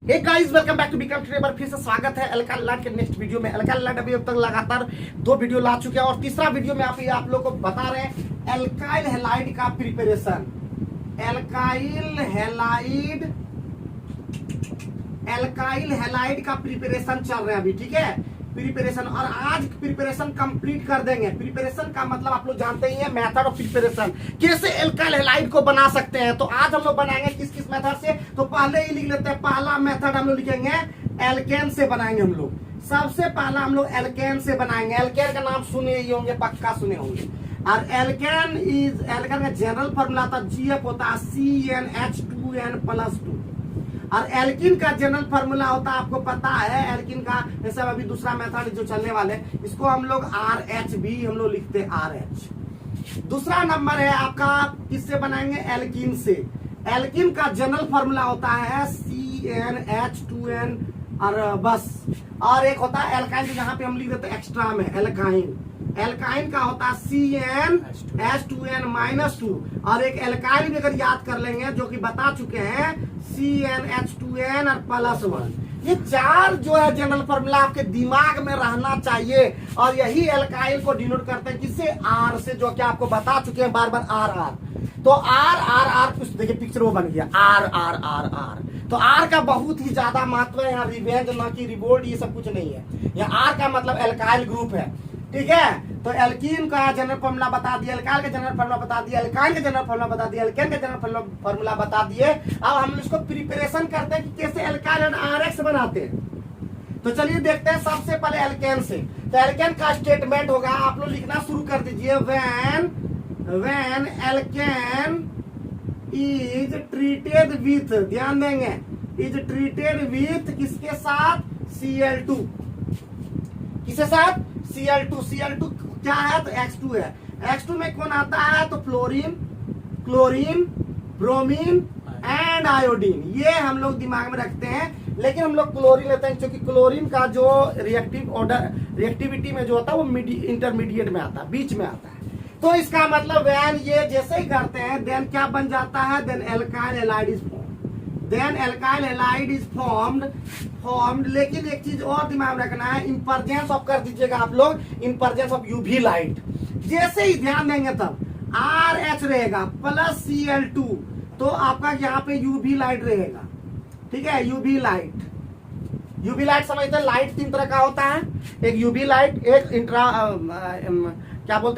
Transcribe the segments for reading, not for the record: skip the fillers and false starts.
Hey guys, welcome back to Bikram Trevor. फिर से स्वागत है अल्काइल हैलाइड के नेक्स्ट वीडियो में। अल्काइल हैलाइड अभी अब तक लगातार 2 वीडियो ला चुके हैं और तीसरा वीडियो में आप लोग को बता रहे हैं अल्काइल हैलाइड का प्रिपरेशन। अल्काइल हैलाइड का प्रिपरेशन चल रहा है अभी, ठीक है। प्रिपरेशन, और आज प्रिपरेशन कंप्लीट कर देंगे। प्रिपरेशन का मतलब आप लोग जानते ही हैं, मेथड ऑफ प्रिपरेशन, कैसे अल्काइल हैलाइड को बना सकते हैं। तो आज हम लोग बनाएंगे किस किस मेथड से। तो पहले ही लिख लेते हैं, पहला मेथड हम लोग लिखेंगे एल्केन से बनाएंगे हम लोग। सबसे पहला हम लोग एल्केन से बनाएंगे। एल्केन का नाम सुने ही होंगे, पक्का सुने होंगे। और एल्केन का जनरल फॉर्मूला था GF होता है CnH2n+2। और एल्किन का जनरल फार्मूला होता है, आपको पता है एल्किन का। जैसे अभी दूसरा मेथड जो चलने वाले, इसको हम लोग RH भी हम लोग लिखते हैं, RH। दूसरा नंबर है आपका, किससे बनाएंगे? एल्किन से। एल्किन का जनरल फार्मूला होता है CnH2n और बस। और एक होता है एल्काइन, जहां पे हम लिख देते हैं एक्स्ट्रा में एल्काइन। एल्काइन का होता है CnH2n-2। और एक एल्काइल भी अगर याद कर लेंगे, जो कि बता चुके हैं, CnH2n और +1। ये 4 जो है जनरल फार्मूला आपके दिमाग में रहना चाहिए। और यही एल्काइल को डिनोट करते हैं किससे? R से, जो कि आपको बता चुके हैं बार बार RR। तो R कुछ देखिए, पिक्चर वो बन गया R। तो R का बहुत ही ज्यादा महत्व है यहाँ। रिवेंज ना कि रिवोल्ट, ये सब कुछ नहीं है। यहाँ R का मतलब एल्काइल ग्रुप है, ठीक है। तो एल्कीन का जनरल फार्मूला बता दिया, एल्काइल का जनरल फार्मूला बता दिया, एल्काइन का जनरल फार्मूला बता दिया, एल्केन का जनरल फार्मूला बता दिए। अब हम इसको प्रिपरेशन करते हैं कि कैसे एल्काइल और RH बनाते हैं। तो चलिए देखते हैं सबसे पहले एल्केन से। तो एल्केन का स्टेटमेंट होगा, आप लोग लिखना शुरू कर दीजिए। When alkane is treated with, ध्यान देंगे, इज ट्रीटेड विथ किसके साथ? Cl2। किसके साथ? Cl2 क्या है? तो X2 है। X2 में कौन आता है? तो क्लोरीन, ब्रोमीन एंड आयोडीन। ये हम लोग दिमाग में रखते हैं। लेकिन हम लोग क्लोरीन लेते हैं, क्योंकि क्लोरीन का जो रिएक्टिविटी में जो होता है वो इंटरमीडिएट में आता है, बीच में आता है। तो इसका मतलब वैन ये जैसे ही करते हैं, देन क्या बन जाता है? Then alkyl halide is formed. लेकिन एक चीज और दिमाग में रखना है, इम्परजेंस ऑफ कर दीजिएगा आप लोग, इम्परजेंस ऑफ UV लाइट। जैसे ही ध्यान देंगे तब RH रहेगा प्लस Cl2, तो आपका यहाँ पे UV लाइट रहेगा, ठीक है। UV लाइट समझते हैं, लाइट 3 तरह का होता है। एक UV लाइट, एक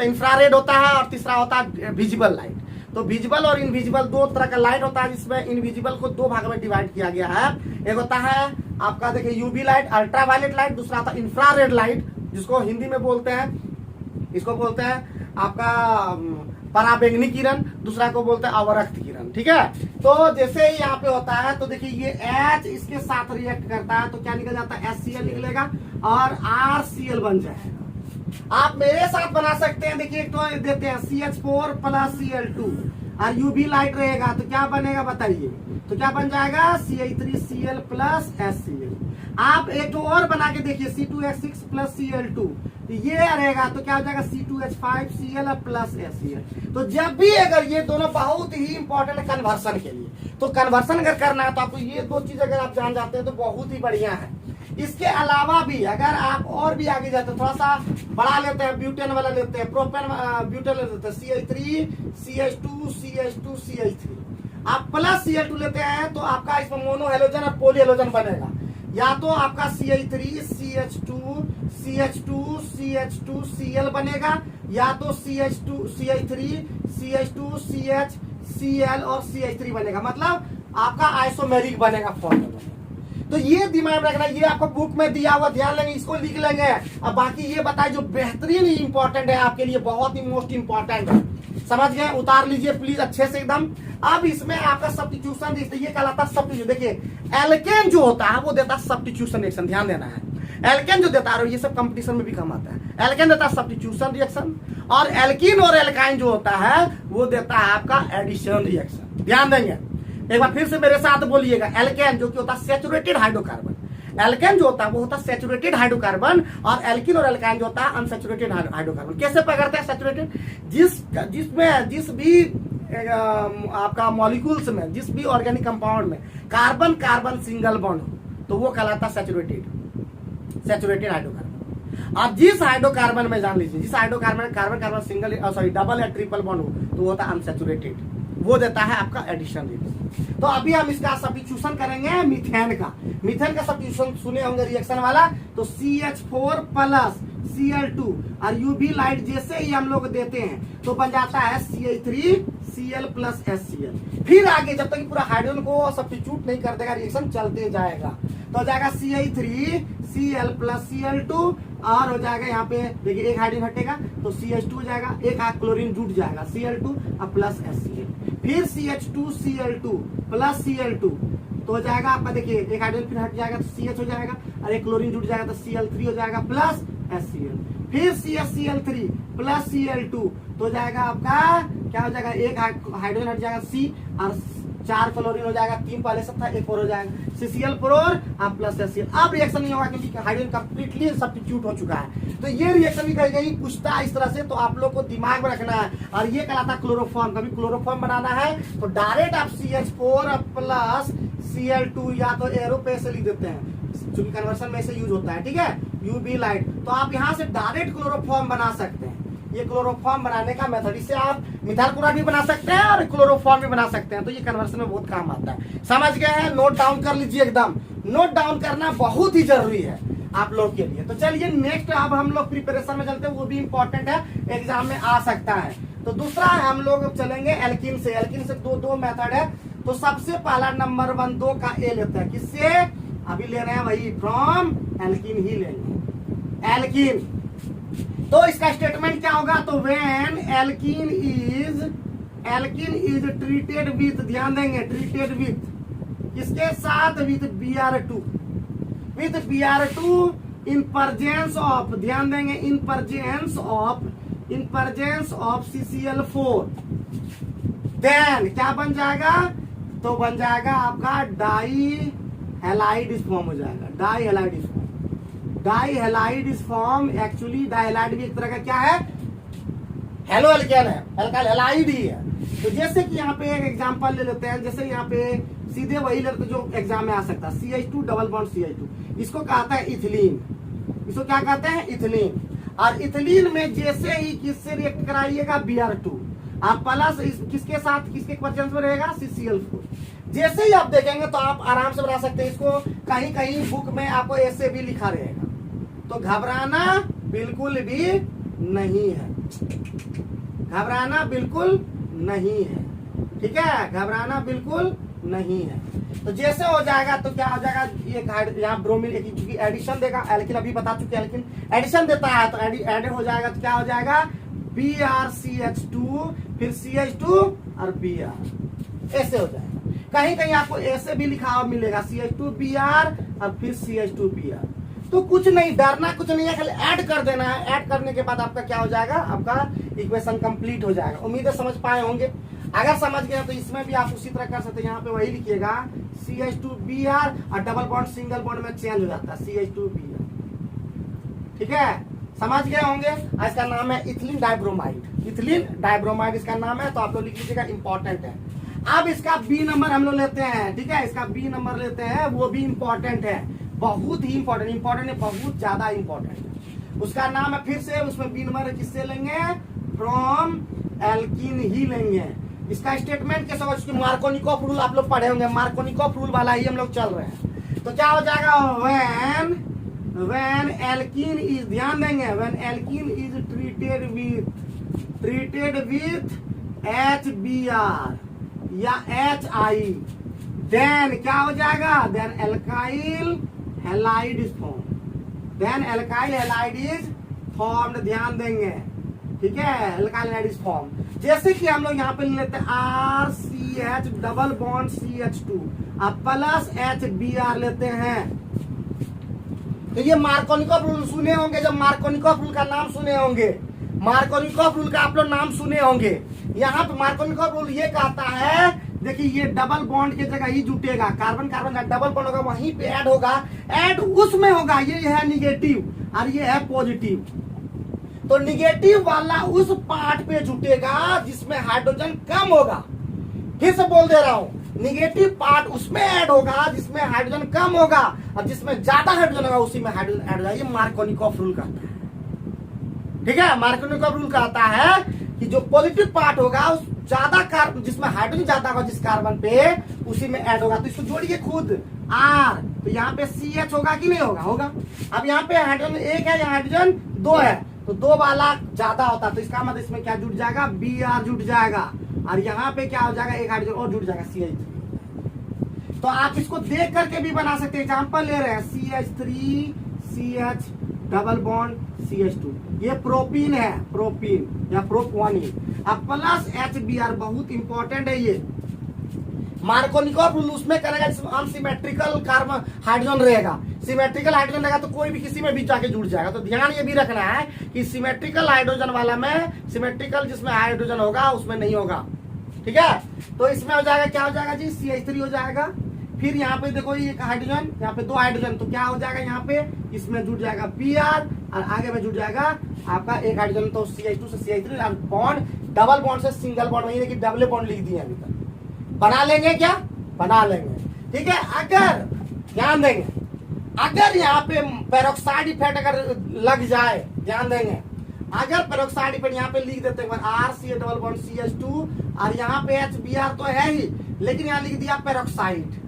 इंफ्रारेड होता है, और तीसरा होता है विजिबल लाइट। तो विजिबल और इनविजिबल 2 तरह का लाइट होता है, जिसमें इनविजिबल को 2 भाग में डिवाइड किया गया है। एक होता है आपका, देखिए, UV लाइट, अल्ट्रावायलेट लाइट। दूसरा होता है इंफ्रारेड लाइट, जिसको हिंदी में बोलते हैं, इसको बोलते हैं आपका पराबैंगनी किरण। दूसरा को बोलते हैं अवरक्त किरण, ठीक है। तो जैसे ही यहाँ पे होता है, तो देखिए ये H इसके साथ रिएक्ट करता है, तो क्या निकल जाता है? HCl निकलेगा और RCl बन जाएगा। आप मेरे साथ बना सकते हैं, देखिए, तो देते हैं CH4 + Cl2 और UV लाइट रहेगा, तो क्या बनेगा बताइए? तो क्या बन जाएगा? CH3Cl + HCl। आप एक तो और बना के देखिए, C2H6 + Cl2, तो ये रहेगा, तो क्या हो जाएगा? C2H5Cl + HCl। तो जब भी अगर ये दोनों बहुत ही इंपॉर्टेंट है कन्वर्सन के लिए, तो कन्वर्सन अगर करना है तो आपको ये 2 चीज अगर आप जान जाते हैं तो बहुत ही बढ़िया है। इसके अलावा भी अगर आप और भी आगे जाते हैं, थोड़ा सा बढ़ा लेते हैं, ब्यूटेन वाला लेते हैं, प्रोपेन ब्यूटेन लेते हैं, CH3 CH2 CH2 CH3। आप प्लस Cl2 लेते हैं, तो आपका इसमें मोनो हेलोजन और पोली हेलोजन बनेगा। या तो आपका CH3 CH2 CH2 CH2 Cl बनेगा, या तो CH3 CH2 CH Cl और CH3 बनेगा। मतलब आपका आइसोमेरिक बनेगा फॉर्मूला। तो ये दिमाग में रखना, ये आपको बुक में दिया हुआ, ध्यान लेंगे, इसको लिख लेंगे। अब बाकी ये बताए जो बेहतरीन इंपॉर्टेंट है आपके लिए, बहुत ही मोस्ट इंपॉर्टेंट है, समझ गए? उतार लीजिए प्लीज अच्छे से एकदम। अब इसमें आपका सब्स्टिट्यूशन, ये कहलाता है सब्स्टिट्यूशन। देखिए, एल्केन जो होता है वो देता है सब्स्टिट्यूशन रिएक्शन, ध्यान देना है। एल्केन जो देता है, ये सब कंपटीशन में भी काम आता है, एल्केन देता है सब्स्टिट्यूशन रिएक्शन, और एल्कीन और एल्काइन जो होता है वो देता है आपका एडिशन रिएक्शन। ध्यान देंगे, एक बार फिर से मेरे साथ बोलिएगा। एल्केन जो कि होता है सैचुरेटेड हाइड्रोकार्बन, एल्केन जो होता है वो होता है सैचुरेटेड हाइड्रोकार्बन, और एल्कीन और एल्काइन जो होता है अनसैचुरेटेड हाइड्रोकार्बन। कैसे पकड़ते हैं सैचुरेटेड? जिस भी आपका मॉलिक्यूल्स में, जिस भी ऑर्गेनिक कंपाउंड में कार्बन कार्बन सिंगल बॉन्ड हो तो वो कहलाता सैचुरेटेड हाइड्रोकार्बन। अब जिस हाइड्रोकार्बन में जान लीजिए, जिस hydrocarbon carbon carbon single double या ट्रिपल बॉन्ड हो तो वो होता है अनसैचुरेटेड, वो देता है आपका एडिशन रेट। तो अभी हम इसका सब्स्टिट्यूशन करेंगे मीथेन का। मीथेन का सब्स्टिट्यूशन सुने होंगे रिएक्शन वाला, तो CH4 प्लस Cl2 और यूवी लाइट जैसे ही हम लोग देते हैं तो बन जाता है CH3Cl प्लस HCl। फिर आगे जब तक पूरा हाइड्रोजन को सब्स्टिट्यूट नहीं कर देगा रिएक्शन चलते जाएगा, तो हो जाएगा CH3Cl प्लस Cl2 और हो जाएगा यहाँ पे देखिए एक हाइड्रोजन हटेगा तो CH2 हो जाएगा, एक क्लोरीन जुट जाएगा Cl2 और प्लस HCl। फिर CH2Cl2 प्लस Cl2 तो हो जाएगा आपका, देखिए एक हाइड्रोजन फिर हट जाएगा तो CH हो जाएगा और एक क्लोरीन जुट जाएगा तो Cl3 हो जाएगा प्लस HCl। फिर CH3 प्लस Cl2 तो हो जाएगा आपका क्या हो जाएगा, एक हाइड्रोजन हट जाएगा C और 4 क्लोरीन हो जाएगा, 3 पहले से था, एक और हो जाएगा CCl फ्लोर और प्लस HCl। अब रिएक्शन नहीं होगा क्योंकि हाइड्रोजन कंप्लीटली सब्स्टिट्यूट हो चुका है। तो ये रिएक्शन भी कहीं पूछता है इस तरह से, तो आप लोग को दिमाग में रखना है। और ये कहलाता क्लोरोफॉर्म। कभी क्लोरोफॉर्म बनाना है तो डायरेक्ट आप CH4 प्लस Cl2 या तो एरो पे से लिख देते हैं, क्योंकि कन्वर्सन में से यूज होता है, ठीक है, यूवी लाइट। तो आप यहाँ से डायरेक्ट क्लोरोफॉर्म बना सकते हैं। ये क्लोरोफॉर्म बनाने का मेथड, इससे आप मिथाइल क्लोराइड भी बना सकते हैं और क्लोरोफॉर्म भी बना सकते हैं। तो ये कन्वर्सन में बहुत काम आता है। समझ गए हैं? नोट डाउन कर लीजिए, एकदम नोट डाउन करना बहुत ही जरूरी है आप लोग के लिए। तो चलिए नेक्स्ट अब हम लोग प्रिपरेशन में चलते हैं, वो भी इंपॉर्टेंट है, एग्जाम में आ सकता है। तो दूसरा हम लोग चलेंगे एल्किन से। एल्किन से दो मेथड है। तो सबसे पहला नंबर 1 2 का ए लेते हैं, किससे अभी ले रहे हैं, वही फ्रॉम एल्किन ही लेंगे, एल्किन। तो इसका स्टेटमेंट क्या होगा, तो when alkene is treated with, ध्यान देंगे, ट्रीटेड विथ किसके साथ, with Br2, with Br2 in presence of, ध्यान देंगे, इन प्रेजेंस ऑफ CCl4, देन क्या बन जाएगा, तो बन जाएगा आपका डाई हैलाइड फॉर्म हो जाएगा, dihalide form. Actually dihalide भी एक तरह का क्या है, हेलो एल्केन है, एल्काइल हैलाइड ही है। तो जैसे कि यहाँ पे एक एग्जांपल ले लेते हैं, जैसे यहाँ पे सीधे वही लेते जो एग्जाम में आ सकता है, CH2 डबल बॉन्ड CH2, इसको कहता है इथिलीन, इसको क्या कहते हैं, इथिलीन। और इथिलीन में जैसे ही किससे रिएक्ट कराइएगा, Br2, आप प्लस किसके साथ, किसके प्रेजेंस में रहेगा, CCl4। जैसे ही आप देखेंगे तो आप आराम से बना सकते हैं इसको। कहीं कहीं बुक में आपको ऐसे भी लिखा रहेगा, तो घबराना बिल्कुल भी नहीं है, घबराना बिल्कुल नहीं है, ठीक है, घबराना बिल्कुल नहीं है। तो जैसे हो जाएगा तो क्या हो जाएगा, ये यहाँ ब्रोमीन क्योंकि एडिशन देगा, एल्किन अभी बता चुके, एल्किन एडिशन देता है तो एडेड हो जाएगा, तो क्या हो जाएगा, BrCH2 फिर CH2 और Br, ऐसे हो जाएगा। कहीं कहीं आपको ऐसे भी लिखा हुआ मिलेगा, CH2Br और फिर CH2Br। तो कुछ नहीं, डरना कुछ नहीं है, खाली ऐड कर देना है। ऐड करने के बाद आपका क्या हो जाएगा, आपका इक्वेशन कंप्लीट हो जाएगा। उम्मीद है समझ पाए होंगे। अगर समझ गए तो इसमें भी आप उसी तरह कर सकते हैं। यहाँ पे वही लिखिएगा CH2Br और डबल बॉन्ड सिंगल बॉन्ड में चेंज हो जाता है CH2Br, ठीक है, समझ गए होंगे। इसका नाम है इथिलीन डाइब्रोमाइड, इथिलीन डाइब्रोमाइड इसका नाम है, तो आप लोग लिख लीजिएगा, इंपॉर्टेंट है। अब इसका B नंबर हम लोग लेते हैं, ठीक है, इसका B नंबर लेते हैं, वो भी इंपॉर्टेंट है, बहुत ही इंपॉर्टेंट है, बहुत ज्यादा इंपॉर्टेंट है। उसका नाम है, फिर से उसमें B नंबर किससे लेंगे, फ्रॉम एल्किन ही लेंगे। इसका स्टेटमेंट कैसा होगा, उसकी मार्कोनिकोफ रूल आप लोग पढ़े होंगे, मार्कोनिकोफ रूल वाला ही हम लोग चल रहे हैं। तो क्या हो जाएगा, व्हेन एल्किन इज, ध्यान देंगे, when alkene is treated with HBr या HI, देन क्या हो जाएगा, then alkyl halide is form, then alkyl halide is formed, ध्यान देंगे, ठीक है, एल्काइल हैलाइड इज फॉर्म। जैसे कि हम लोग यहाँ पे लेते हैं RCH डबल बॉन्ड CH2 अब प्लस HBr लेते हैं। तो ये मार्कोनिकोफ रूल सुने होंगे, जब मार्कोनिकोफ रूल का नाम सुने होंगे, मार्कोनिकोफ रूल का आप लोग नाम सुने होंगे। यहाँ पे मार्कोनिकोफ रूल ये कहता है, देखिए ये डबल बॉन्ड के जगह ही जुटेगा, कार्बन कार्बन का डबल बॉन्ड होगा, वहीं पे ऐड होगा, ऐड उसमें होगा, ये है निगेटिव और ये है पॉजिटिव। तो निगेटिव वाला उस पार्ट पे जुटेगा जिसमें हाइड्रोजन कम होगा। फिर से बोल दे रहा हूं, निगेटिव पार्ट उसमें ऐड होगा जिसमें हाइड्रोजन कम होगा, और जिसमें ज्यादा हाइड्रोजन होगा उसी में हाइड्रोजन ऐड होगा। ये मार्कोनिकॉफ रूल कहता है। ठीक है, मार्कोनिकॉफ रूल कहता है कि जो पॉजिटिव पार्ट होगा उस ज्यादा कार्बन, जिसमें हाइड्रोजन ज्यादा होगा जिस कार्बन पे, उसी में ऐड होगा। तो इसको जोड़िए खुद R, तो यहाँ पे CH होगा कि नहीं होगा? होगा। अब यहाँ पे हाइड्रोजन एक है, यहाँ हाइड्रोजन दो है, तो दो वाला ज्यादा होता है, तो इसका मतलब इसमें क्या जुड़ जाएगा? Br जुड़ जाएगा, और यहाँ पे क्या हो जाएगा? एक हाइड्रोजन और जुड़ जाएगा, CH3। तो आप इसको देख करके भी बना सकते हैं। एग्जाम्पल ले रहे हैं, CH3 CH double bond CH2, ये प्रोपीन है, प्रोपीन या प्रोप1। अब प्लस HBr, बहुत इंपॉर्टेंट है ये। मार्कोनिकॉफ रूल उसमें करेगा जिसमें अनसिमेट्रिकल कार्बन हाइड्रोजन रहेगा। सिमेट्रिकल हाइड्रोजन रहेगा तो कोई भी किसी में भी जाके जुड़ जाएगा। तो ध्यान ये भी रखना है कि सिमेट्रिकल हाइड्रोजन वाला में, सिमेट्रिकल जिसमें हाइड्रोजन होगा उसमें नहीं होगा। ठीक है, तो इसमें हो जाएगा, क्या हो जाएगा जी? CH3 हो जाएगा। फिर यहाँ पे देखो ये हाइड्रोजन, यहाँ पे दो हाइड्रोजन, तो क्या हो जाएगा? यहाँ पे इसमें जुड़ जाएगा Br, और आगे में जुड़ जाएगा आपका एक हाइड्रोजन, तो CH2 से CH3, बॉन्ड डबल बॉन्ड से सिंगल बॉन्ड, वही देखिए डबल बॉन्ड लिख दिए अभी तक। बना लेंगे क्या? बना लेंगे। ठीक है, अगर ध्यान देंगे, अगर यहाँ पे पेरोक्साइड इफेक्ट अगर लग जाए, ध्यान देंगे, अगर पेरोक्साइड इफेक्ट यहाँ पे लिख देते हैं RCH डबल बॉन्ड CH2, और यहाँ पे HBr तो है ही, लेकिन यहाँ लिख दिया पेरोक्साइड,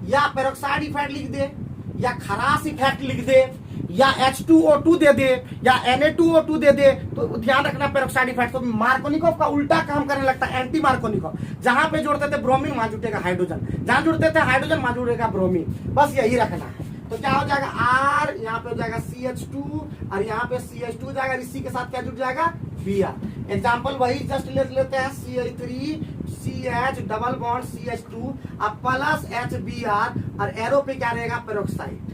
या पेरोक्साइड इफेक्ट लिख दे, या खरास इफेक्ट लिख दे, या H2O2 दे दे, या Na2O2 दे दे, तो ध्यान रखना पेरोक्साइड इफेक्ट। तो मार्कोनिकॉफ का उल्टा काम करने लगता है, एंटी मार्कोनिकॉफ। जहां पे जोड़ते थे ब्रोमीन वहां जुटेगा हाइड्रोजन, जहां जुड़ते थे हाइड्रोजन वहां जुड़ेगा ब्रोमीन। बस यही रखना है। तो क्या हो जाएगा? R, यहाँ पे हो जाएगा CH2, और यहाँ पे CH2 जाएगा, इसी के साथ क्या जुड़ जाएगा? Br। एग्जाम्पल वही जस्ट लेते हैं, CH3 CH double bond CH2, अब प्लस HBr, और एरो पे क्या रहेगा? Peroxide,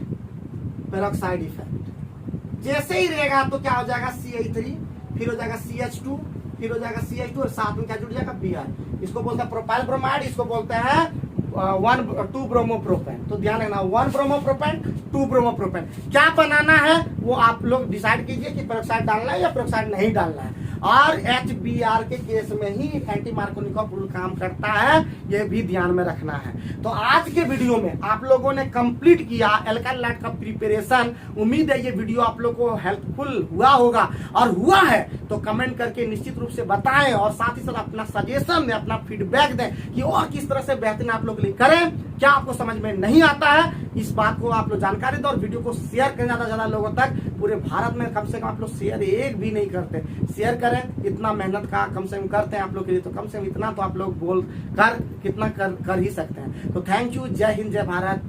peroxide effect. जैसे ही रहेगा तो क्या हो जाएगा? CH3, फिर हो जाएगा CH2, फिर हो जाएगा CH2, और साथ में क्या जुड़ जाएगा? Br। इसको बोलते हैं प्रोपाइल ब्रोमाइड, इसको बोलते हैं 2 ब्रोमोप्रोपेन। तो ध्यान रखना, 1 ब्रोमोप्रोपेन 2 ब्रोमोप्रोपेन। क्या बनाना है वो आप लोग डिसाइड कीजिए कि पेरोक्साइड डालना है या पेरोक्साइड नहीं डालना है। और HBr के केस में ही एंटी मार्कोनिकॉफ रूल काम करता है, ये भी ध्यान में रखना है। तो आज के वीडियो में आप लोगों ने कंप्लीट किया एल्काइल लाइट का प्रिपरेशन। उम्मीद है ये वीडियो आप लोग को हेल्पफुल हुआ होगा, और हुआ है तो कमेंट करके निश्चित रूप से बताएं, और साथ ही साथ अपना सजेशन दें, अपना फीडबैक दें कि और किस तरह से बेहतरीन आप लोग करें। क्या आपको समझ में नहीं आता है, इस बात को आप लोग जानकारी दो, और वीडियो को शेयर करें ज्यादा से ज्यादा लोगों तक। पूरे भारत में कम से कम आप लोग शेयर एक भी नहीं करते, शेयर करें। इतना मेहनत का कम से कम करते हैं आप लोग के लिए, तो कम से कम इतना तो आप लोग बोल कर कितना कर ही सकते हैं। तो थैंक यू, जय हिंद, जय भारत।